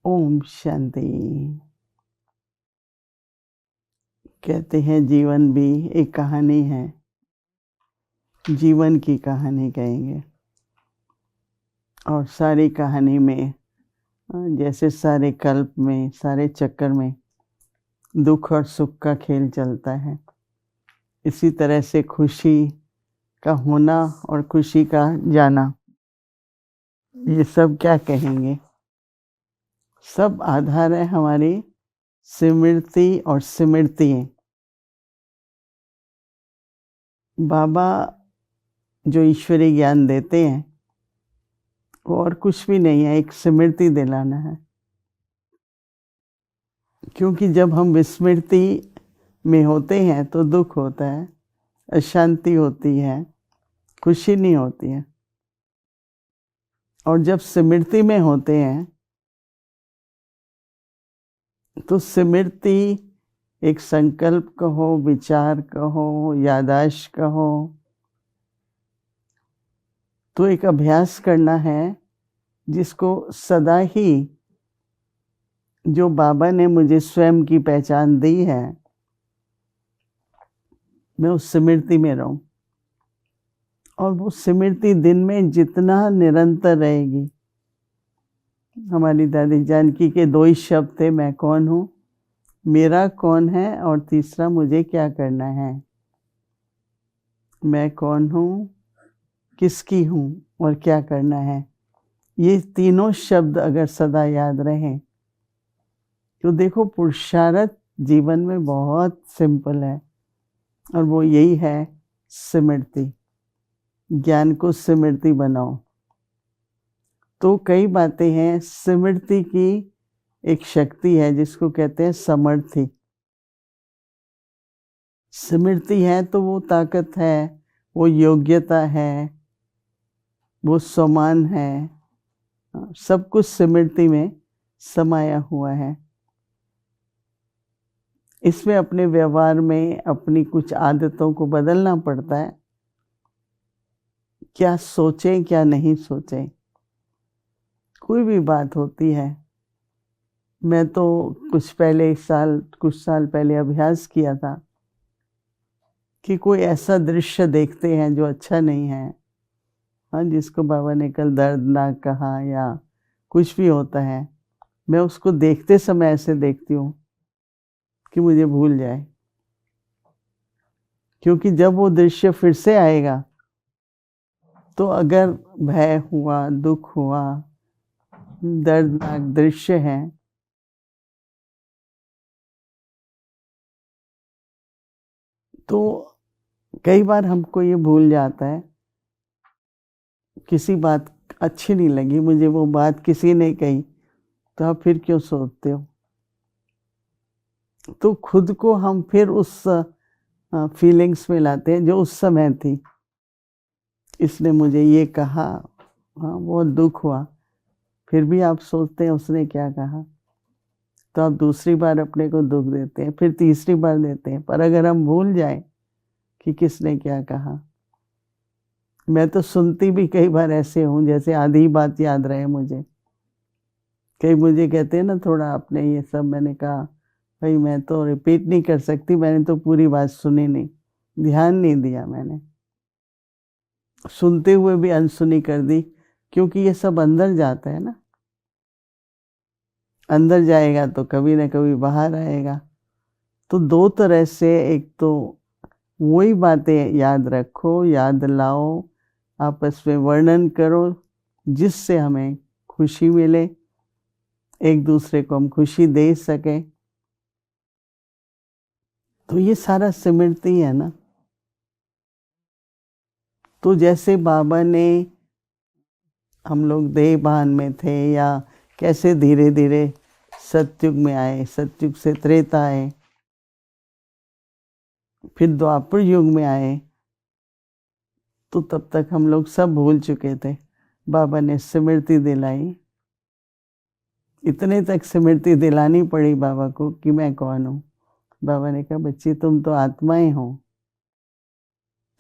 ओम शांति। कहते हैं जीवन भी एक कहानी है, जीवन की कहानी कहेंगे। और सारी कहानी में जैसे सारे कल्प में, सारे चक्कर में दुख और सुख का खेल चलता है, इसी तरह से खुशी का होना और खुशी का जाना, ये सब क्या कहेंगे, सब आधार है हमारी स्मृति और स्मृतियाँ। बाबा जो ईश्वरीय ज्ञान देते हैं वो और कुछ भी नहीं है, एक स्मृति दिलाना है। क्योंकि जब हम विस्मृति में होते हैं तो दुख होता है, अशांति होती है, खुशी नहीं होती है। और जब स्मृति में होते हैं तो स्मृति एक संकल्प कहो, विचार कहो, याददाश्त कहो, तो एक अभ्यास करना है जिसको सदा ही, जो बाबा ने मुझे स्वयं की पहचान दी है, मैं उस स्मृति में रहूं। और वो स्मृति दिन में जितना निरंतर रहेगी। हमारी दादी जानकी के 2 ही शब्द थे, मैं कौन हूँ, मेरा कौन है, और तीसरा मुझे क्या करना है। मैं कौन हूँ, किसकी हूँ और क्या करना है। ये तीनों शब्द अगर सदा याद रहें तो देखो पुरुषार्थ जीवन में बहुत सिंपल है, और वो यही है स्मृति। ज्ञान को स्मृति बनाओ। तो कई बातें हैं, स्मृति की एक शक्ति है जिसको कहते हैं समर्थि। स्मृति है तो वो ताकत है, वो योग्यता है, वो सम्मान है, सब कुछ स्मृति में समाया हुआ है। इसमें अपने व्यवहार में अपनी कुछ आदतों को बदलना पड़ता है। क्या सोचें क्या नहीं सोचें, कोई भी बात होती है। मैं तो कुछ साल पहले अभ्यास किया था कि कोई ऐसा दृश्य देखते हैं जो अच्छा नहीं है, हाँ, जिसको बाबा ने कल दर्दनाक कहा या कुछ भी होता है, मैं उसको देखते समय ऐसे देखती हूँ कि मुझे भूल जाए। क्योंकि जब वो दृश्य फिर से आएगा तो अगर भय हुआ, दुख हुआ, दर्दनाक दृश्य है, तो कई बार हमको ये भूल जाता है। किसी बात अच्छी नहीं लगी मुझे, वो बात किसी ने कही, तो आप फिर क्यों सोचते हो। तो खुद को हम फिर उस फीलिंग्स में लाते हैं जो उस समय थी। इसने मुझे ये कहा, हाँ, बहुत दुख हुआ, फिर भी आप सोचते हैं उसने क्या कहा, तो आप दूसरी बार अपने को दुख देते हैं, फिर तीसरी बार देते हैं। पर अगर हम भूल जाएं कि किसने क्या कहा, मैं तो सुनती भी कई बार ऐसे हूँ जैसे आधी बात याद रहे मुझे। कई मुझे कहते हैं ना थोड़ा आपने ये सब, मैंने कहा भाई मैं तो रिपीट नहीं कर सकती, मैंने तो पूरी बात सुनी नहीं, ध्यान नहीं दिया, मैंने सुनते हुए भी अनसुनी कर दी। क्योंकि ये सब अंदर जाता है ना, अंदर जाएगा तो कभी ना कभी बाहर आएगा। तो 2 तरह से, एक तो वही बातें याद रखो, याद लाओ, आपस में वर्णन करो जिससे हमें खुशी मिले, एक दूसरे को हम खुशी दे सकें। तो ये सारा स्मृति है ना। तो जैसे बाबा ने, हम लोग देहभान में थे या कैसे धीरे धीरे सतयुग में आए, सतयुग से त्रेता आए, फिर द्वापर युग में आए, तो तब तक हम लोग सब भूल चुके थे। बाबा ने स्मृति दिलाई, इतने तक स्मृति दिलानी पड़ी बाबा को कि मैं कौन हूँ। बाबा ने कहा बच्ची तुम तो आत्माएं हो।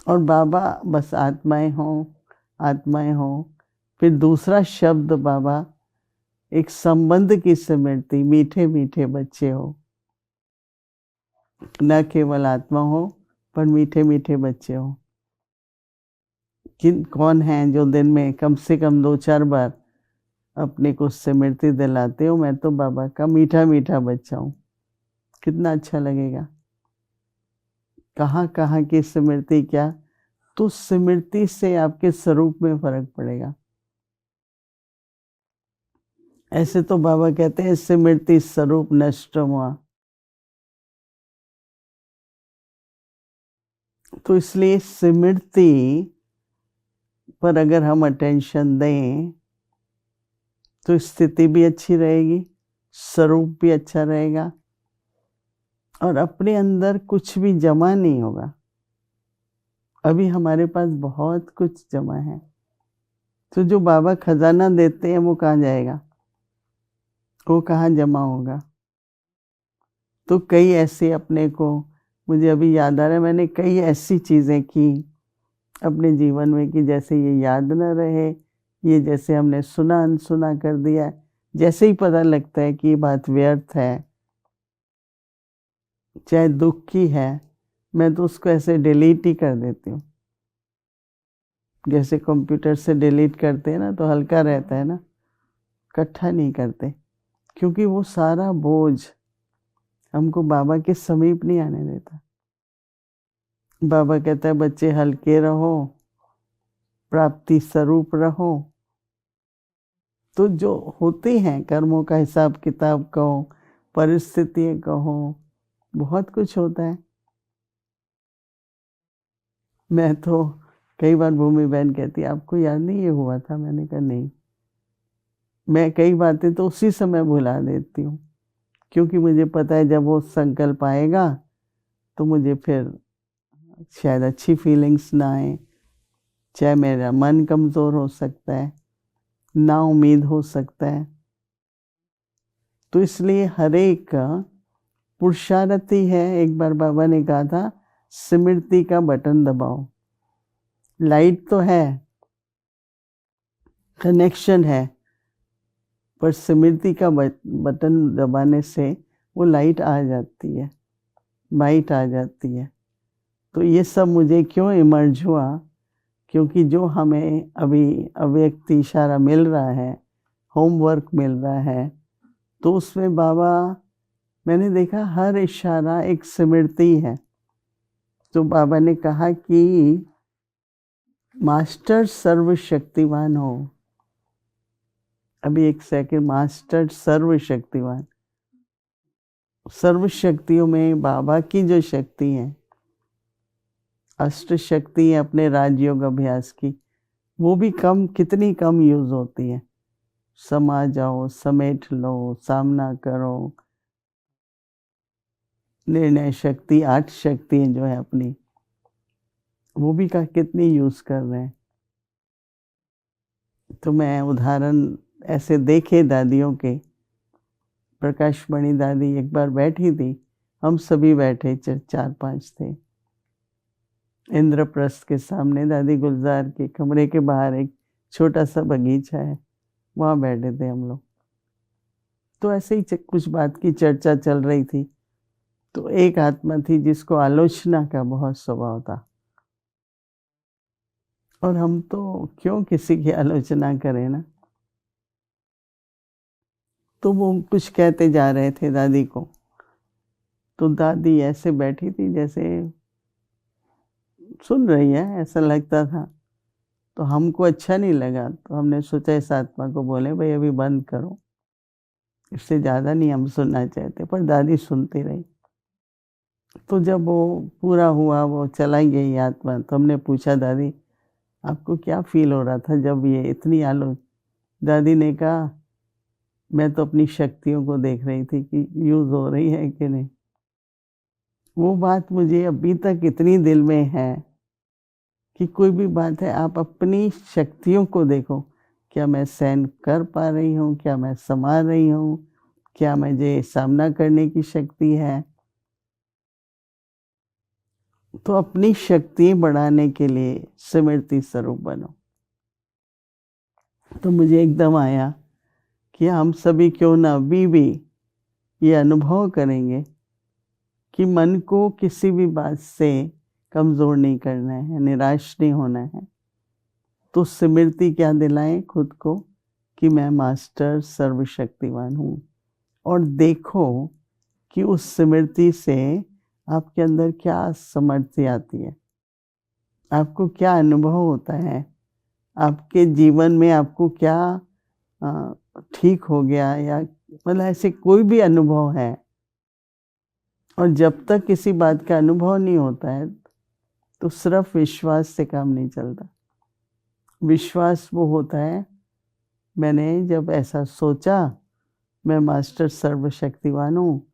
और बाबा बस आत्माएं हो, आत्माएं हो। फिर दूसरा शब्द बाबा एक संबंध की स्मृति, मीठे मीठे बच्चे हो, न केवल आत्मा हो पर मीठे मीठे बच्चे हो। कौन हैं जो दिन में कम से कम 2-4 बार अपने को स्मृति दिलाते हो, मैं तो बाबा का मीठा मीठा बच्चा हूँ। कितना अच्छा लगेगा। कहाँ कहाँ की स्मृति, क्या तो स्मृति से आपके स्वरूप में फर्क पड़ेगा। ऐसे तो बाबा कहते हैं स्मृति स्वरूप नष्ट हुआ, तो इसलिए स्मृति पर अगर हम अटेंशन दें तो स्थिति भी अच्छी रहेगी, स्वरूप भी अच्छा रहेगा और अपने अंदर कुछ भी जमा नहीं होगा। अभी हमारे पास बहुत कुछ जमा है, तो जो बाबा खजाना देते हैं वो कहाँ जाएगा, वो कहाँ जमा होगा। तो कई ऐसे अपने को, मुझे अभी याद आ रहा है, मैंने कई ऐसी चीज़ें की अपने जीवन में कि जैसे ये याद न रहे, ये जैसे हमने सुना अनसुना कर दिया, जैसे ही पता लगता है कि ये बात व्यर्थ है, चाहे दुख की है, मैं तो उसको ऐसे डिलीट ही कर देती हूँ। जैसे कंप्यूटर से डिलीट करते हैं ना तो हल्का रहता है ना, इकट्ठा नहीं करते, क्योंकि वो सारा बोझ हमको बाबा के समीप नहीं आने देता। बाबा कहता है बच्चे हल्के रहो, प्राप्ति स्वरूप रहो। तो जो होती हैं कर्मों का हिसाब किताब कहो, परिस्थितियाँ कहो, बहुत कुछ होता है। मैं तो कई बार भूमि बहन कहती है आपको याद नहीं ये हुआ था, मैंने कहा नहीं। मैं कई बातें तो उसी समय भुला देती हूँ, क्योंकि मुझे पता है जब वो संकल्प आएगा तो मुझे फिर शायद अच्छी फीलिंग्स ना आए, चाहे मेरा मन कमज़ोर हो सकता है, ना उम्मीद हो सकता है। तो इसलिए हर एक पुरुषार्थी है। एक बार बाबा ने कहा था स्मृति का बटन दबाओ। लाइट तो है, कनेक्शन है, पर स्मृति का बटन दबाने से वो लाइट आ जाती है, माइट आ जाती है। तो ये सब मुझे क्यों इमर्ज हुआ, क्योंकि जो हमें अभी अव्यक्त इशारा मिल रहा है, होमवर्क मिल रहा है, तो उसमें बाबा, मैंने देखा हर इशारा एक स्मृति है। तो बाबा ने कहा कि मास्टर सर्वशक्तिवान हो। अभी एक सेकंड, मास्टर सर्वशक्तिवान, सर्व शक्तियों में बाबा की जो शक्ति है, अष्ट शक्ति है अपने राजयोग अभ्यास की, वो भी कम, कितनी कम यूज होती है। समा जाओ, समेट लो, सामना करो, निर्णय शक्ति, 8 शक्ति जो है अपनी, वो भी का कितनी यूज कर रहे हैं। तो मैं उदाहरण ऐसे देखे दादियों के, प्रकाश मणि दादी एक बार बैठी थी, हम सभी बैठे 4-5 थे, इंद्रप्रस्थ के सामने दादी गुलजार के कमरे के बाहर एक छोटा सा बगीचा है, वहाँ बैठे थे हम लोग। तो ऐसे ही कुछ बात की चर्चा चल रही थी, तो एक आत्मा थी जिसको आलोचना का बहुत स्वभाव था, और हम तो क्यों किसी की आलोचना करें ना। तो वो कुछ कहते जा रहे थे दादी को, तो दादी ऐसे बैठी थी जैसे सुन रही है, ऐसा लगता था। तो हमको अच्छा नहीं लगा, तो हमने सोचा इस आत्मा को बोले भाई अभी बंद करो, इससे ज़्यादा नहीं हम सुनना चाहते, पर दादी सुनती रही। तो जब वो पूरा हुआ, वो चला गई आत्मा, तो हमने पूछा दादी आपको क्या फील हो रहा था जब ये इतनी दादी ने कहा मैं तो अपनी शक्तियों को देख रही थी कि यूज़ हो रही है कि नहीं। वो बात मुझे अभी तक इतनी दिल में है कि कोई भी बात है आप अपनी शक्तियों को देखो, क्या मैं सहन कर पा रही हूँ, क्या मैं संभाल रही हूँ, क्या मुझे सामना करने की शक्ति है। तो अपनी शक्ति बढ़ाने के लिए स्मृति स्वरूप बनो। तो मुझे एकदम आया कि हम सभी क्यों ना अभी भी ये अनुभव करेंगे कि मन को किसी भी बात से कमज़ोर नहीं करना है, निराश नहीं होना है। तो स्मृति क्या दिलाएं खुद को कि मैं मास्टर सर्वशक्तिवान हूँ, और देखो कि उस स्मृति से आपके अंदर क्या समर्थी आती है, आपको क्या अनुभव होता है, आपके जीवन में आपको क्या ठीक हो गया, या मतलब ऐसे कोई भी अनुभव है। और जब तक किसी बात का अनुभव नहीं होता है तो सिर्फ विश्वास से काम नहीं चलता। विश्वास वो होता है, मैंने जब ऐसा सोचा मैं मास्टर सर्वशक्तिवान हूँ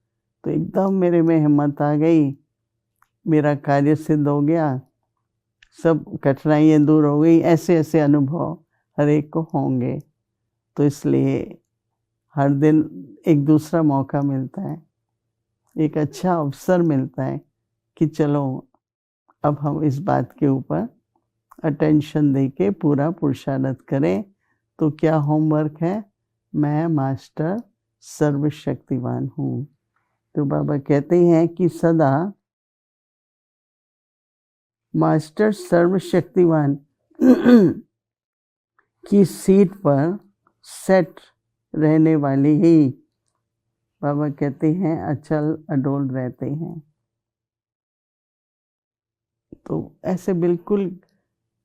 तो एकदम मेरे में हिम्मत आ गई, मेरा कार्य सिद्ध हो गया, सब कठिनाइयाँ दूर हो गई। ऐसे ऐसे अनुभव हर एक को होंगे। तो इसलिए हर दिन एक दूसरा मौका मिलता है, एक अच्छा अवसर मिलता है कि चलो अब हम इस बात के ऊपर अटेंशन देके पूरा पुरुषार्थ करें। तो क्या होमवर्क है? मैं मास्टर सर्वशक्तिवान हूँ। तो बाबा कहते हैं कि सदा मास्टर सर्वशक्तिवान की सीट पर सेट रहने वाले ही बाबा कहते हैं अचल अडोल रहते हैं। तो ऐसे बिल्कुल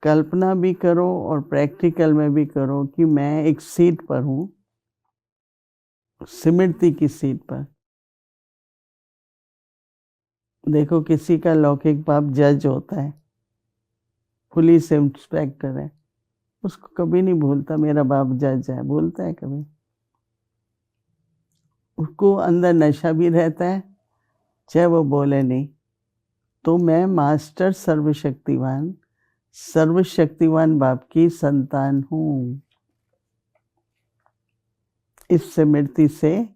कल्पना भी करो और प्रैक्टिकल में भी करो कि मैं एक सीट पर हूँ, स्मृति की सीट पर। देखो किसी का लौकिक बाप जज होता है, पुलिस इंस्पेक्टर है, उसको कभी नहीं भूलता मेरा बाप जज है, बोलता है कभी? उसको अंदर नशा भी रहता है चाहे वो बोले नहीं। तो मैं मास्टर सर्वशक्तिवान बाप की संतान हूँ। इस स्मृति से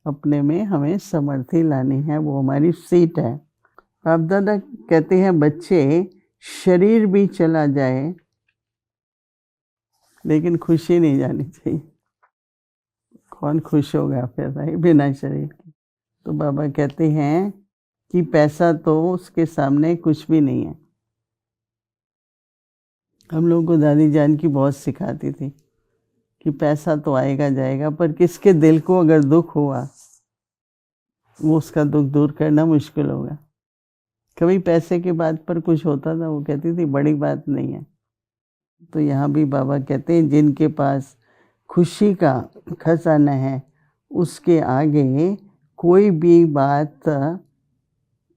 अपने में हमें समर्थी लानी है, वो हमारी सीट है। बाप दादा कहते हैं बच्चे शरीर भी चला जाए लेकिन खुशी नहीं जानी चाहिए। कौन खुश होगा फिर भाई बिना शरीर के? तो बाबा कहते हैं कि पैसा तो उसके सामने कुछ भी नहीं है। हम लोगों को दादी जान की बहुत सिखाती थी कि पैसा तो आएगा जाएगा, पर किसके दिल को अगर दुख हुआ वो उसका दुख दूर करना मुश्किल होगा। कभी पैसे के बात पर कुछ होता था, वो कहती थी बड़ी बात नहीं है। तो यहाँ भी बाबा कहते हैं जिनके पास खुशी का खजाना है उसके आगे कोई भी बात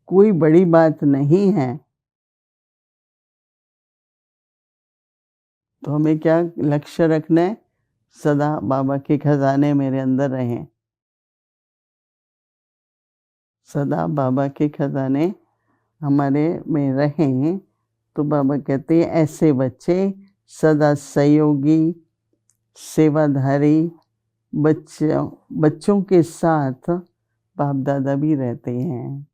कोई बड़ी बात नहीं है। तो हमें क्या लक्ष्य रखना है? सदा बाबा के खजाने मेरे अंदर रहें, सदा बाबा के खजाने हमारे में रहें। तो बाबा कहते हैं ऐसे बच्चे सदा सहयोगी सेवाधारी बच्चों के साथ बाप दादा भी रहते हैं।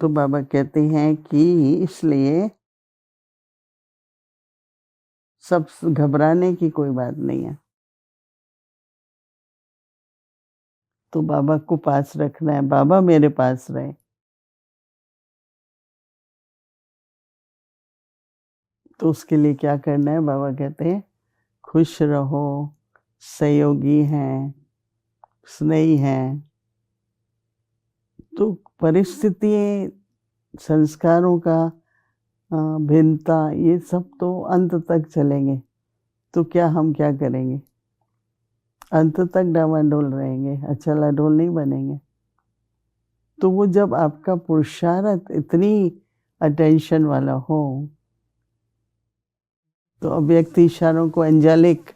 तो बाबा कहते हैं कि इसलिए सब घबराने की कोई बात नहीं है। तो बाबा को पास रखना है, बाबा मेरे पास रहे। तो उसके लिए क्या करना है? बाबा कहते हैं खुश रहो, सहयोगी हैं, स्नेही हैं। तो परिस्थिति संस्कारों का भिन्नता ये सब तो अंत तक चलेंगे। तो क्या हम क्या करेंगे? अंत तक डामाडोल रहेंगे, अचल अडोल नहीं बनेंगे। तो वो जब आपका पुरुषार्थ इतनी अटेंशन वाला हो तो अव्यक्त इशारों को एंजेलिक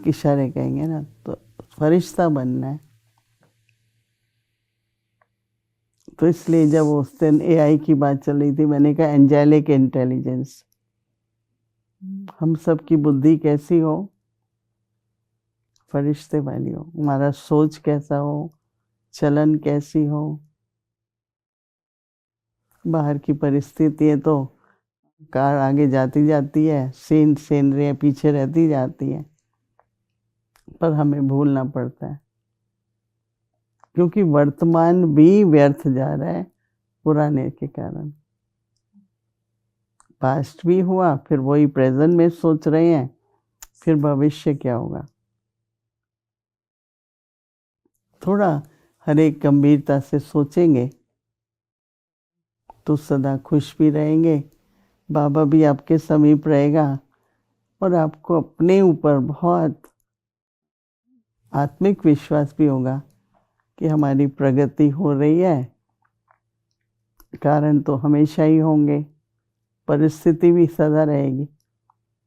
इशारे कहेंगे ना, तो फरिश्ता बनना है। तो इसलिए जब उस दिन AI की बात चल रही थी मैंने कहा एंजेलिक इंटेलिजेंस। हम सब की बुद्धि कैसी हो? फरिश्ते वाली हो। हमारा सोच कैसा हो, चलन कैसी हो। बाहर की परिस्थिति है तो कार आगे जाती जाती है, सीनरियाँ पीछे रहती जाती हैं, पर हमें भूलना पड़ता है, क्योंकि वर्तमान भी व्यर्थ जा रहा है पुराने के कारण। पास्ट भी हुआ, फिर वही प्रेजेंट में सोच रहे हैं, फिर भविष्य क्या होगा। थोड़ा हर एक गंभीरता से सोचेंगे तो सदा खुश भी रहेंगे, बाबा भी आपके समीप रहेगा, और आपको अपने ऊपर बहुत आत्मिक विश्वास भी होगा कि हमारी प्रगति हो रही है। कारण तो हमेशा ही होंगे, परिस्थिति भी सदा रहेगी।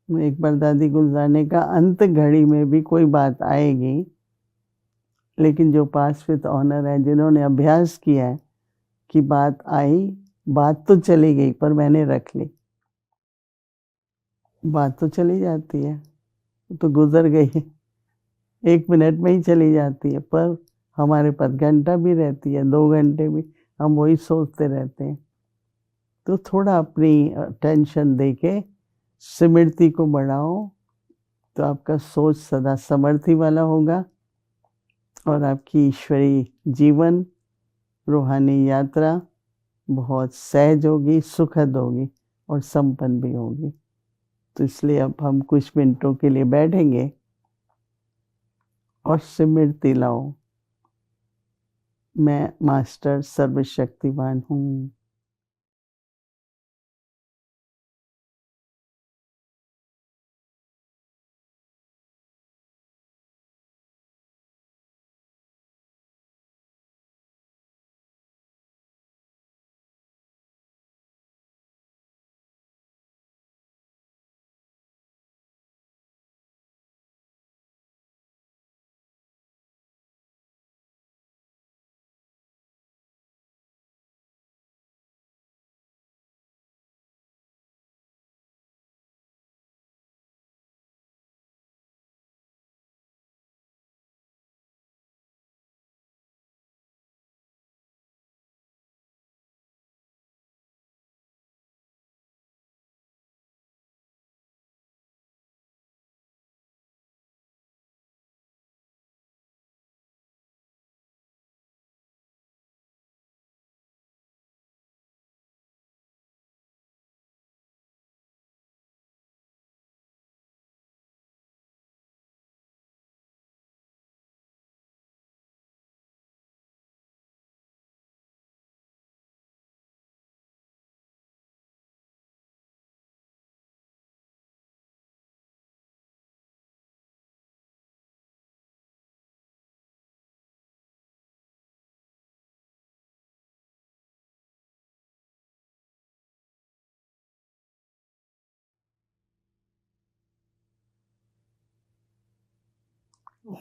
एक बार दादी गुजरने का अंत घड़ी में भी कोई बात आएगी, लेकिन जो पास विद ऑनर है, जिन्होंने अभ्यास किया है कि बात आई, बात तो चली गई पर मैंने रख ली, बात तो चली जाती है, तो गुजर गई, 1 मिनट में ही चली जाती है, पर हमारे पास घंटा भी रहती है, 2 घंटे भी, हम वही सोचते रहते हैं। तो थोड़ा अपनी टेंशन देके स्मृति को बढ़ाओ, तो आपका सोच सदा समृद्धि वाला होगा, और आपकी ईश्वरीय जीवन, रूहानी यात्रा बहुत सहज होगी, सुखद होगी और संपन्न भी होगी। तो इसलिए अब हम कुछ मिनटों के लिए बैठेंगे और स्मृति लाओ, मैं मास्टर सर्वशक्तिवान हूँ।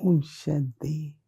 ओम शांति।